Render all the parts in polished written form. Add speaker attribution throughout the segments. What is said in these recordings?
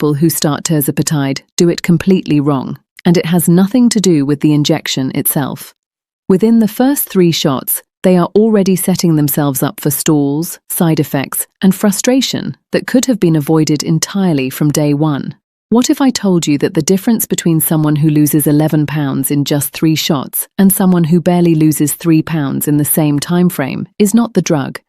Speaker 1: people who start Tirzepatide do it completely wrong, and it has nothing to do with the injection itself. Within the first 3 shots, they are already setting themselves up for stalls, side effects, and frustration that could have been avoided entirely from day 1. What if I told you that the difference between someone who loses 11 pounds in just 3 shots and someone who barely loses 3 pounds in the same time frame is not the drug?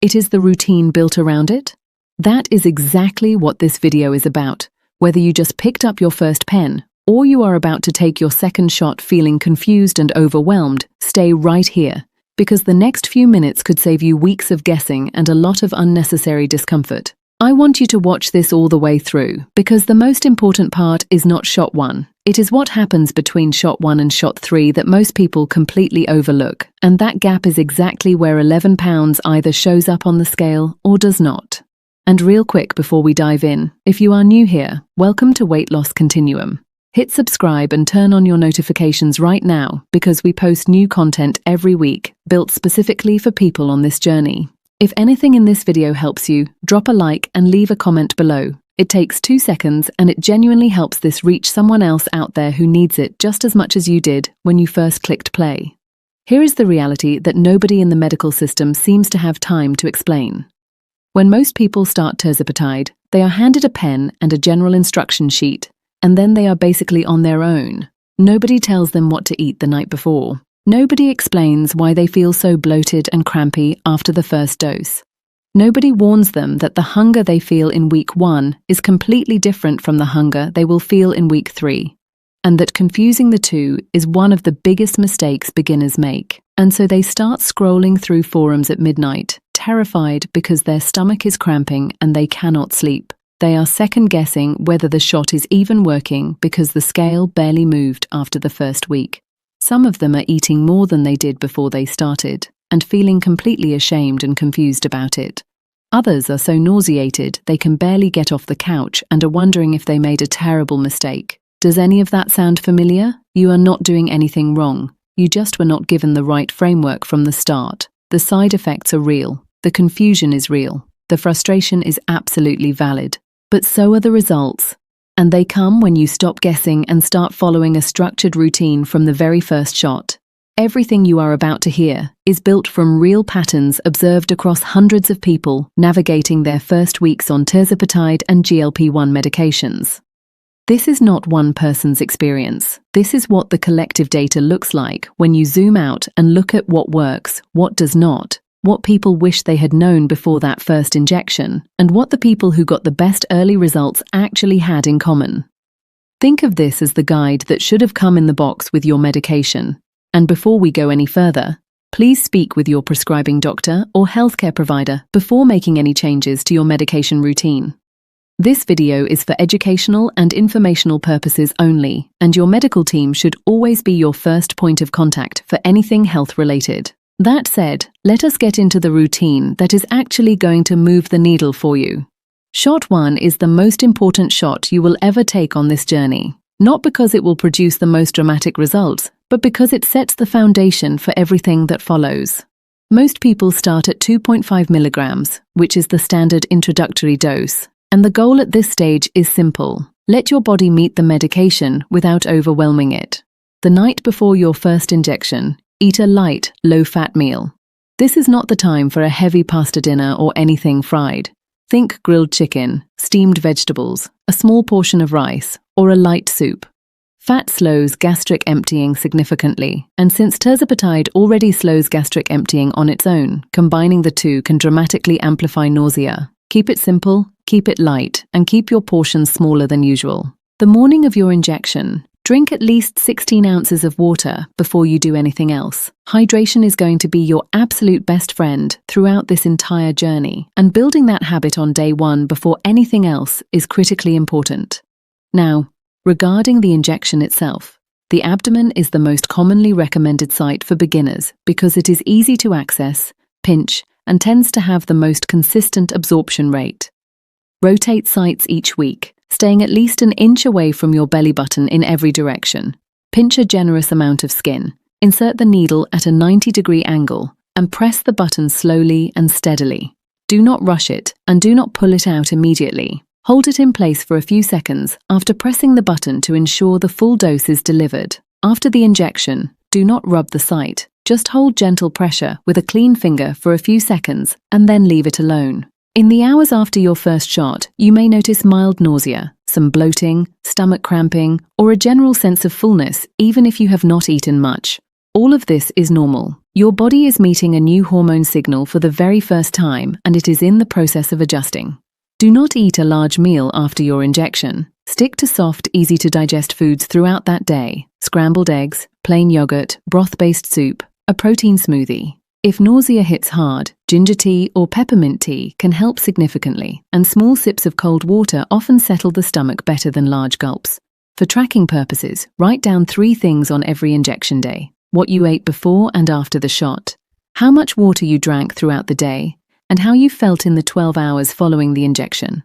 Speaker 1: It is the routine built around it? That is exactly what this video is about. Whether you just picked up your first pen or you are about to take your second shot feeling confused and overwhelmed, stay right here, because the next few minutes could save you weeks of guessing and a lot of unnecessary discomfort. I want you to watch this all the way through, because the most important part is not shot 1. It is what happens between shot 1 and shot 3 that most people completely overlook, and that gap is exactly where 11 pounds either shows up on the scale or does not. And real quick before we dive in, if you are new here, welcome to Weight Loss Continuum. Hit subscribe and turn on your notifications right now, because we post new content every week, built specifically for people on this journey. If anything in this video helps you, drop a like and leave a comment below. It takes 2 seconds and it genuinely helps this reach someone else out there who needs it just as much as you did when you first clicked play. Here is the reality that nobody in the medical system seems to have time to explain. When most people start Tirzepatide, they are handed a pen and a general instruction sheet, and then they are basically on their own. Nobody tells them what to eat the night before. Nobody explains why they feel so bloated and crampy after the first dose. Nobody warns them that the hunger they feel in week 1 is completely different from the hunger they will feel in week 3, and that confusing the two is one of the biggest mistakes beginners make. And so they start scrolling through forums at midnight, terrified because their stomach is cramping and they cannot sleep. They are second-guessing whether the shot is even working because the scale barely moved after the first week. Some of them are eating more than they did before they started, and feeling completely ashamed and confused about it. Others are so nauseated they can barely get off the couch and are wondering if they made a terrible mistake. Does any of that sound familiar? You are not doing anything wrong. You just were not given the right framework from the start. The side effects are real. The confusion is real. The frustration is absolutely valid. But so are the results. And they come when you stop guessing and start following a structured routine from the very first shot. Everything you are about to hear is built from real patterns observed across hundreds of people navigating their first weeks on Tirzepatide and GLP-1 medications. This is not one person's experience. This is what the collective data looks like when you zoom out and look at what works, what does not, what people wish they had known before that first injection, and what the people who got the best early results actually had in common. Think of this as the guide that should have come in the box with your medication. And before we go any further, please speak with your prescribing doctor or healthcare provider before making any changes to your medication routine. This video is for educational and informational purposes only, and your medical team should always be your first point of contact for anything health-related. That said, let us get into the routine that is actually going to move the needle for you. Shot 1 is the most important shot you will ever take on this journey, not because it will produce the most dramatic results, but because it sets the foundation for everything that follows. Most people start at 2.5 milligrams, which is the standard introductory dose, and the goal at this stage is simple. Let your body meet the medication without overwhelming it. The night before your first injection, eat a light, low-fat meal. This is not the time for a heavy pasta dinner or anything fried. Think grilled chicken, steamed vegetables, a small portion of rice, or a light soup. Fat slows gastric emptying significantly, and since Tirzepatide already slows gastric emptying on its own, combining the two can dramatically amplify nausea. Keep it simple, keep it light, and keep your portions smaller than usual. The morning of your injection, drink at least 16 ounces of water before you do anything else. Hydration is going to be your absolute best friend throughout this entire journey, and building that habit on day 1 before anything else is critically important. Now, regarding the injection itself, the abdomen is the most commonly recommended site for beginners because it is easy to access, pinch, and tends to have the most consistent absorption rate. Rotate sites each week, staying at least an inch away from your belly button in every direction. Pinch a generous amount of skin. Insert the needle at a 90-degree angle and press the button slowly and steadily. Do not rush it and do not pull it out immediately. Hold it in place for a few seconds after pressing the button to ensure the full dose is delivered. After the injection, do not rub the site. Just hold gentle pressure with a clean finger for a few seconds and then leave it alone. In the hours after your first shot, you may notice mild nausea, some bloating, stomach cramping, or a general sense of fullness, even if you have not eaten much. All of this is normal. Your body is meeting a new hormone signal for the very first time, and it is in the process of adjusting. Do not eat a large meal after your injection. Stick to soft, easy-to-digest foods throughout that day: scrambled eggs, plain yogurt, broth-based soup, a protein smoothie. If nausea hits hard, ginger tea or peppermint tea can help significantly, and small sips of cold water often settle the stomach better than large gulps. For tracking purposes, write down 3 things on every injection day: what you ate before and after the shot, how much water you drank throughout the day, and how you felt in the 12 hours following the injection.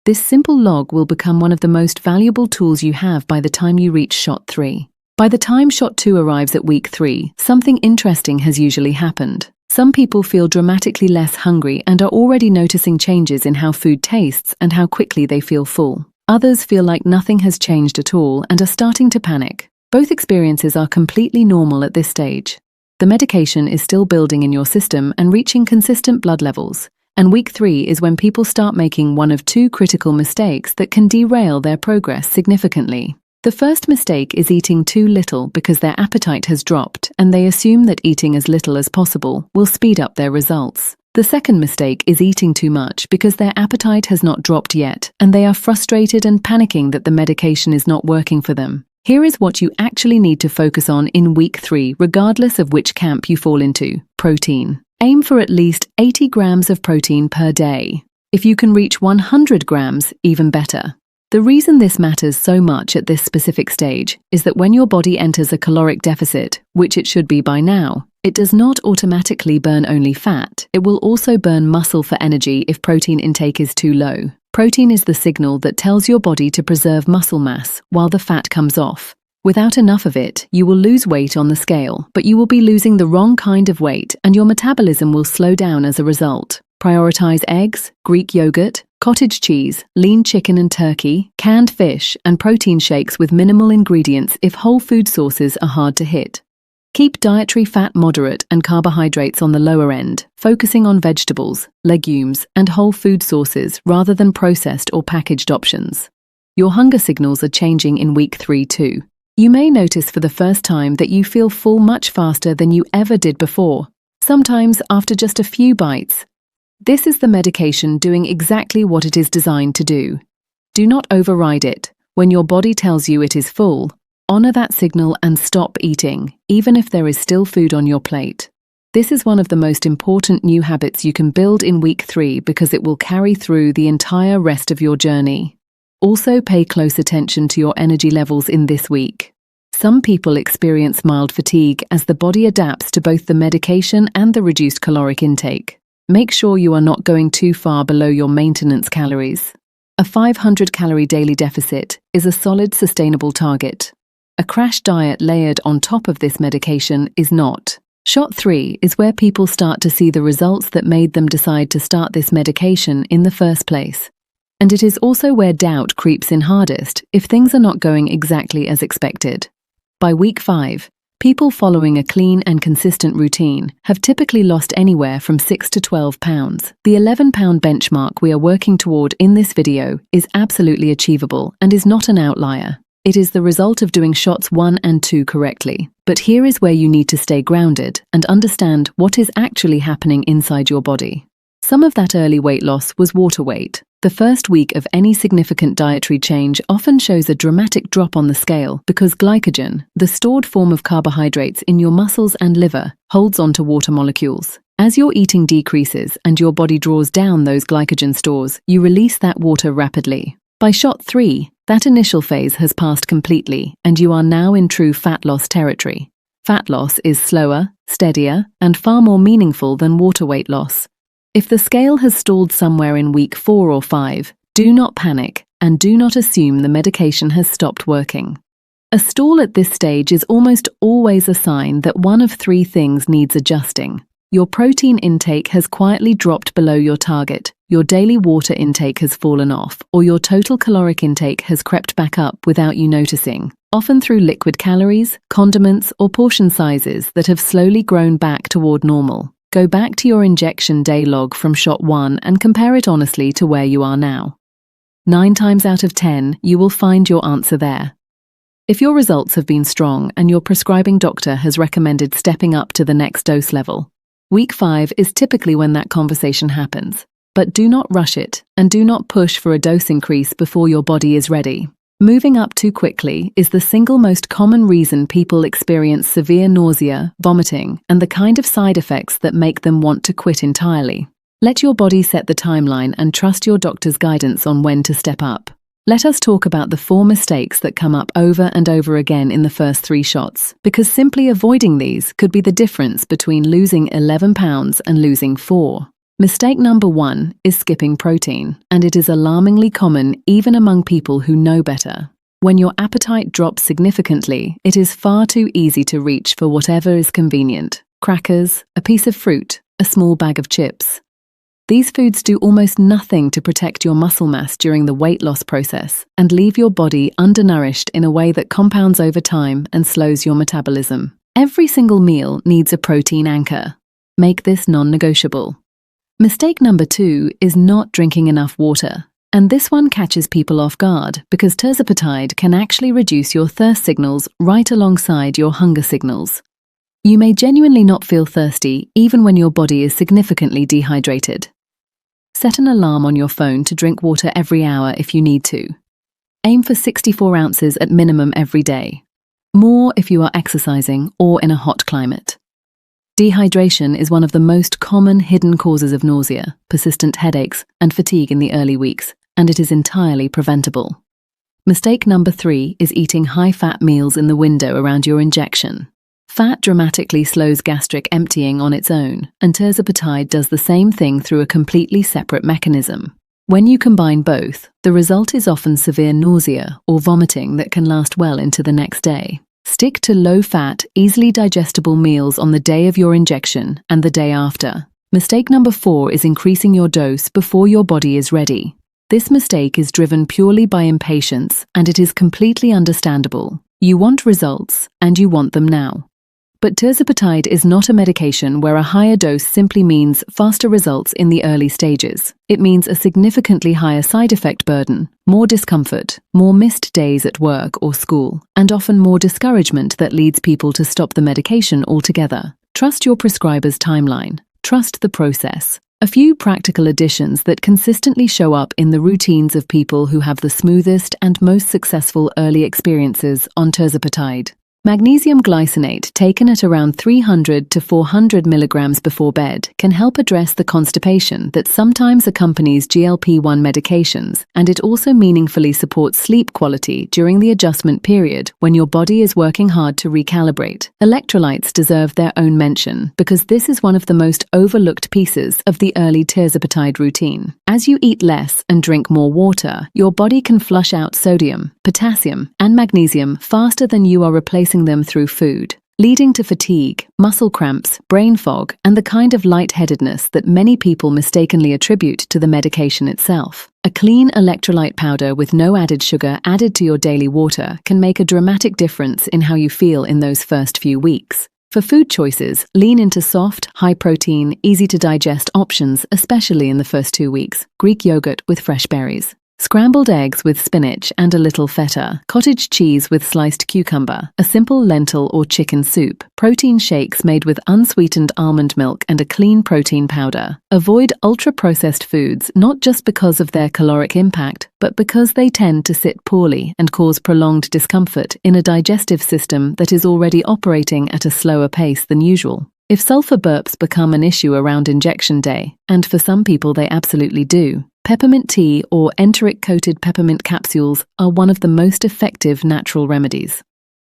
Speaker 1: This simple log will become one of the most valuable tools you have by the time you reach shot 3. By the time shot 2 arrives at week 3, something interesting has usually happened. Some people feel dramatically less hungry and are already noticing changes in how food tastes and how quickly they feel full. Others feel like nothing has changed at all and are starting to panic. Both experiences are completely normal at this stage. The medication is still building in your system and reaching consistent blood levels, and week 3 is when people start making one of 2 critical mistakes that can derail their progress significantly. The first mistake is eating too little because their appetite has dropped and they assume that eating as little as possible will speed up their results. The second mistake is eating too much because their appetite has not dropped yet and they are frustrated and panicking that the medication is not working for them. Here is what you actually need to focus on in week 3, regardless of which camp you fall into: protein. Aim for at least 80 grams of protein per day. If you can reach 100 grams, even better. The reason this matters so much at this specific stage is that when your body enters a caloric deficit, which it should be by now, it does not automatically burn only fat. It will also burn muscle for energy if protein intake is too low. Protein is the signal that tells your body to preserve muscle mass while the fat comes off. Without enough of it, you will lose weight on the scale, but you will be losing the wrong kind of weight and your metabolism will slow down as a result. Prioritize eggs, Greek yogurt, cottage cheese, lean chicken and turkey, canned fish, and protein shakes with minimal ingredients if whole food sources are hard to hit. Keep dietary fat moderate and carbohydrates on the lower end, focusing on vegetables, legumes, and whole food sources rather than processed or packaged options. Your hunger signals are changing in week 3 too. You may notice for the first time that you feel full much faster than you ever did before, sometimes after just a few bites. This is the medication doing exactly what it is designed to do. Do not override it. When your body tells you it is full, honor that signal and stop eating, even if there is still food on your plate. This is one of the most important new habits you can build in week 3 because it will carry through the entire rest of your journey. Also, pay close attention to your energy levels in this week. Some people experience mild fatigue as the body adapts to both the medication and the reduced caloric intake. Make sure you are not going too far below your maintenance calories. A 500-calorie daily deficit is a solid, sustainable target. A crash diet layered on top of this medication is not. Shot 3 is where people start to see the results that made them decide to start this medication in the first place. And it is also where doubt creeps in hardest if things are not going exactly as expected. By week 5, people following a clean and consistent routine have typically lost anywhere from 6 to 12 pounds. The 11-pound benchmark we are working toward in this video is absolutely achievable and is not an outlier. It is the result of doing shots 1 and 2 correctly. But here is where you need to stay grounded and understand what is actually happening inside your body. Some of that early weight loss was water weight. The first week of any significant dietary change often shows a dramatic drop on the scale because glycogen, the stored form of carbohydrates in your muscles and liver, holds onto water molecules. As your eating decreases and your body draws down those glycogen stores, you release that water rapidly. By shot 3, that initial phase has passed completely and you are now in true fat loss territory. Fat loss is slower, steadier, and far more meaningful than water weight loss. If the scale has stalled somewhere in week 4 or 5, do not panic and do not assume the medication has stopped working. A stall at this stage is almost always a sign that one of 3 things needs adjusting. Your protein intake has quietly dropped below your target, your daily water intake has fallen off, or your total caloric intake has crept back up without you noticing, often through liquid calories, condiments, or portion sizes that have slowly grown back toward normal. Go back to your injection day log from shot 1 and compare it honestly to where you are now. 9 times out of 10, you will find your answer there. If your results have been strong and your prescribing doctor has recommended stepping up to the next dose level, week 5 is typically when that conversation happens. But do not rush it, and do not push for a dose increase before your body is ready. Moving up too quickly is the single most common reason people experience severe nausea, vomiting, and the kind of side effects that make them want to quit entirely. Let your body set the timeline and trust your doctor's guidance on when to step up. Let us talk about the 4 mistakes that come up over and over again in the first 3 shots, because simply avoiding these could be the difference between losing 11 pounds and losing 4. Mistake number 1 is skipping protein, and it is alarmingly common even among people who know better. When your appetite drops significantly, it is far too easy to reach for whatever is convenient: crackers, a piece of fruit, a small bag of chips. These foods do almost nothing to protect your muscle mass during the weight loss process and leave your body undernourished in a way that compounds over time and slows your metabolism. Every single meal needs a protein anchor. Make this non-negotiable. Mistake number 2 is not drinking enough water. And this one catches people off guard because tirzepatide can actually reduce your thirst signals right alongside your hunger signals. You may genuinely not feel thirsty even when your body is significantly dehydrated. Set an alarm on your phone to drink water every hour if you need to. Aim for 64 ounces at minimum every day. More if you are exercising or in a hot climate. Dehydration is one of the most common hidden causes of nausea, persistent headaches, and fatigue in the early weeks, and it is entirely preventable. Mistake number 3 is eating high-fat meals in the window around your injection. Fat dramatically slows gastric emptying on its own, and tirzepatide does the same thing through a completely separate mechanism. When you combine both, the result is often severe nausea or vomiting that can last well into the next day. Stick to low-fat, easily digestible meals on the day of your injection and the day after. Mistake number 4 is increasing your dose before your body is ready. This mistake is driven purely by impatience, and it is completely understandable. You want results, and you want them now. But tirzepatide is not a medication where a higher dose simply means faster results in the early stages. It means a significantly higher side effect burden, more discomfort, more missed days at work or school, and often more discouragement that leads people to stop the medication altogether. Trust your prescriber's timeline. Trust the process. A few practical additions that consistently show up in the routines of people who have the smoothest and most successful early experiences on tirzepatide. Magnesium glycinate taken at around 300 to 400 milligrams before bed can help address the constipation that sometimes accompanies GLP-1 medications, and it also meaningfully supports sleep quality during the adjustment period when your body is working hard to recalibrate. Electrolytes deserve their own mention because this is one of the most overlooked pieces of the early tirzepatide routine. As you eat less and drink more water, your body can flush out sodium, potassium, and magnesium faster than you are replacing them through food, leading to fatigue, muscle cramps, brain fog, and the kind of lightheadedness that many people mistakenly attribute to the medication itself. A clean electrolyte powder with no added sugar added to your daily water can make a dramatic difference in how you feel in those first few weeks. For food choices, lean into soft, high-protein, easy-to-digest options, especially in the first 2 weeks. Greek yogurt with fresh berries, scrambled eggs with spinach and a little feta, cottage cheese with sliced cucumber, a simple lentil or chicken soup, protein shakes made with unsweetened almond milk and a clean protein powder. Avoid ultra-processed foods not just because of their caloric impact, but because they tend to sit poorly and cause prolonged discomfort in a digestive system that is already operating at a slower pace than usual. If sulfur burps become an issue around injection day, and for some people they absolutely do, peppermint tea or enteric-coated peppermint capsules are one of the most effective natural remedies.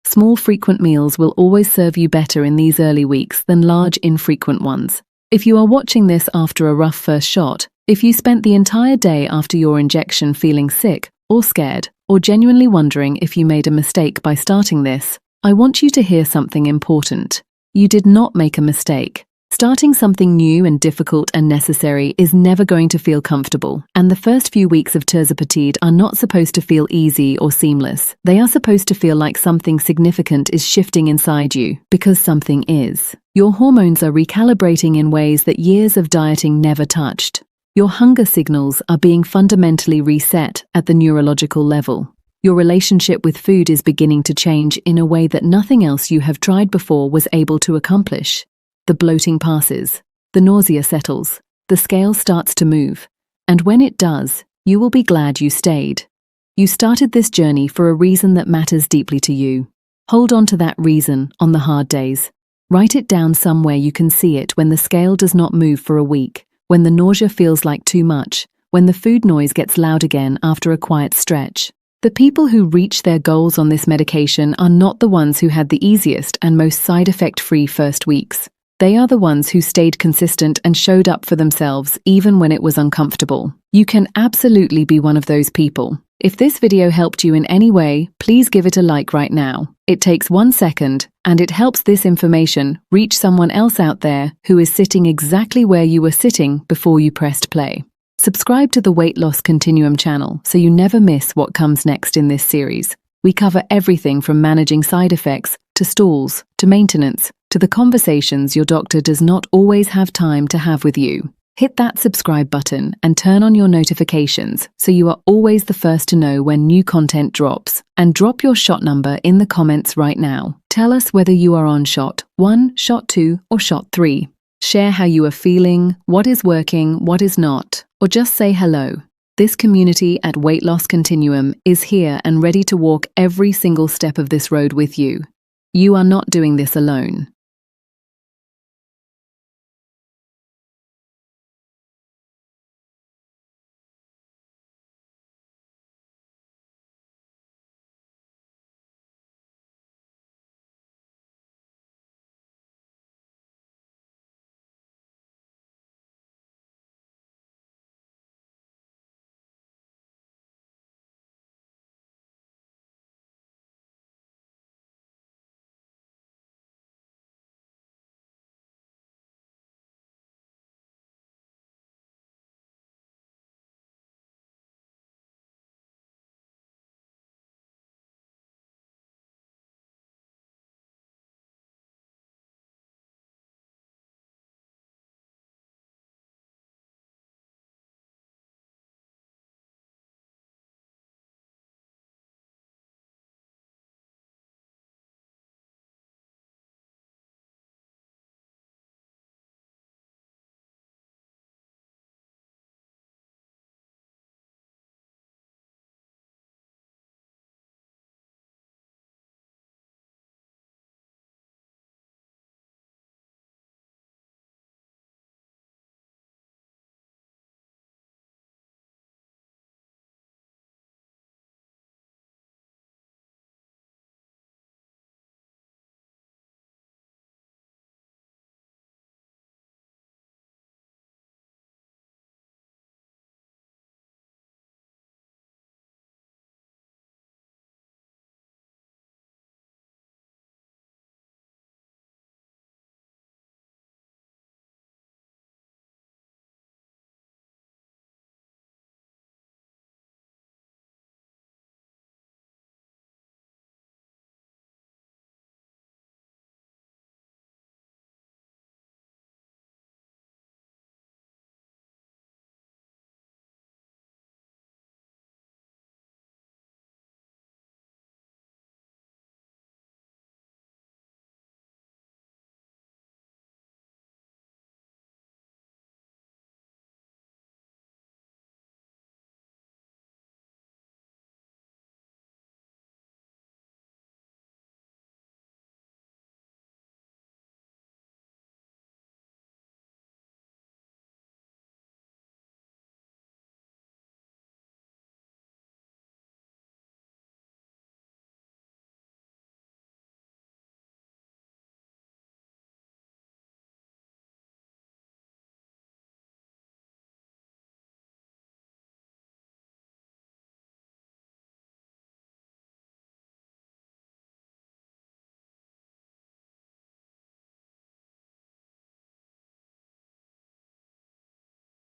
Speaker 1: Small frequent meals will always serve you better in these early weeks than large infrequent ones. If you are watching this after a rough first shot, if you spent the entire day after your injection feeling sick or scared or genuinely wondering if you made a mistake by starting this, I want you to hear something important. You did not make a mistake. Starting something new and difficult and necessary is never going to feel comfortable, and the first few weeks of Tirzepatide are not supposed to feel easy or seamless. They are supposed to feel like something significant is shifting inside you, because something is. Your hormones are recalibrating in ways that years of dieting never touched. Your hunger signals are being fundamentally reset at the neurological level. Your relationship with food is beginning to change in a way that nothing else you have tried before was able to accomplish. The bloating passes, the nausea settles, the scale starts to move, and when it does, you will be glad you stayed. You started this journey for a reason that matters deeply to you. Hold on to that reason on the hard days. Write it down somewhere you can see it when the scale does not move for a week, when the nausea feels like too much, when the food noise gets loud again after a quiet stretch. The people who reach their goals on this medication are not the ones who had the easiest and most side effect-free first weeks. They are the ones who stayed consistent and showed up for themselves even when it was uncomfortable. You can absolutely be one of those people. If this video helped you in any way, please give it a like right now. It takes 1 second, and it helps this information reach someone else out there who is sitting exactly where you were sitting before you pressed play. Subscribe to the Weight Loss Continuum channel so you never miss what comes next in this series. We cover everything from managing side effects, to stools, to maintenance, to the conversations your doctor does not always have time to have with you. Hit that subscribe button and turn on your notifications so you are always the first to know when new content drops. And drop your shot number in the comments right now. Tell us whether you are on shot 1, shot 2, or shot 3. Share how you are feeling, what is working, what is not, or just say hello. This community at Weight Loss Continuum is here and ready to walk every single step of this road with you. You are not doing this alone.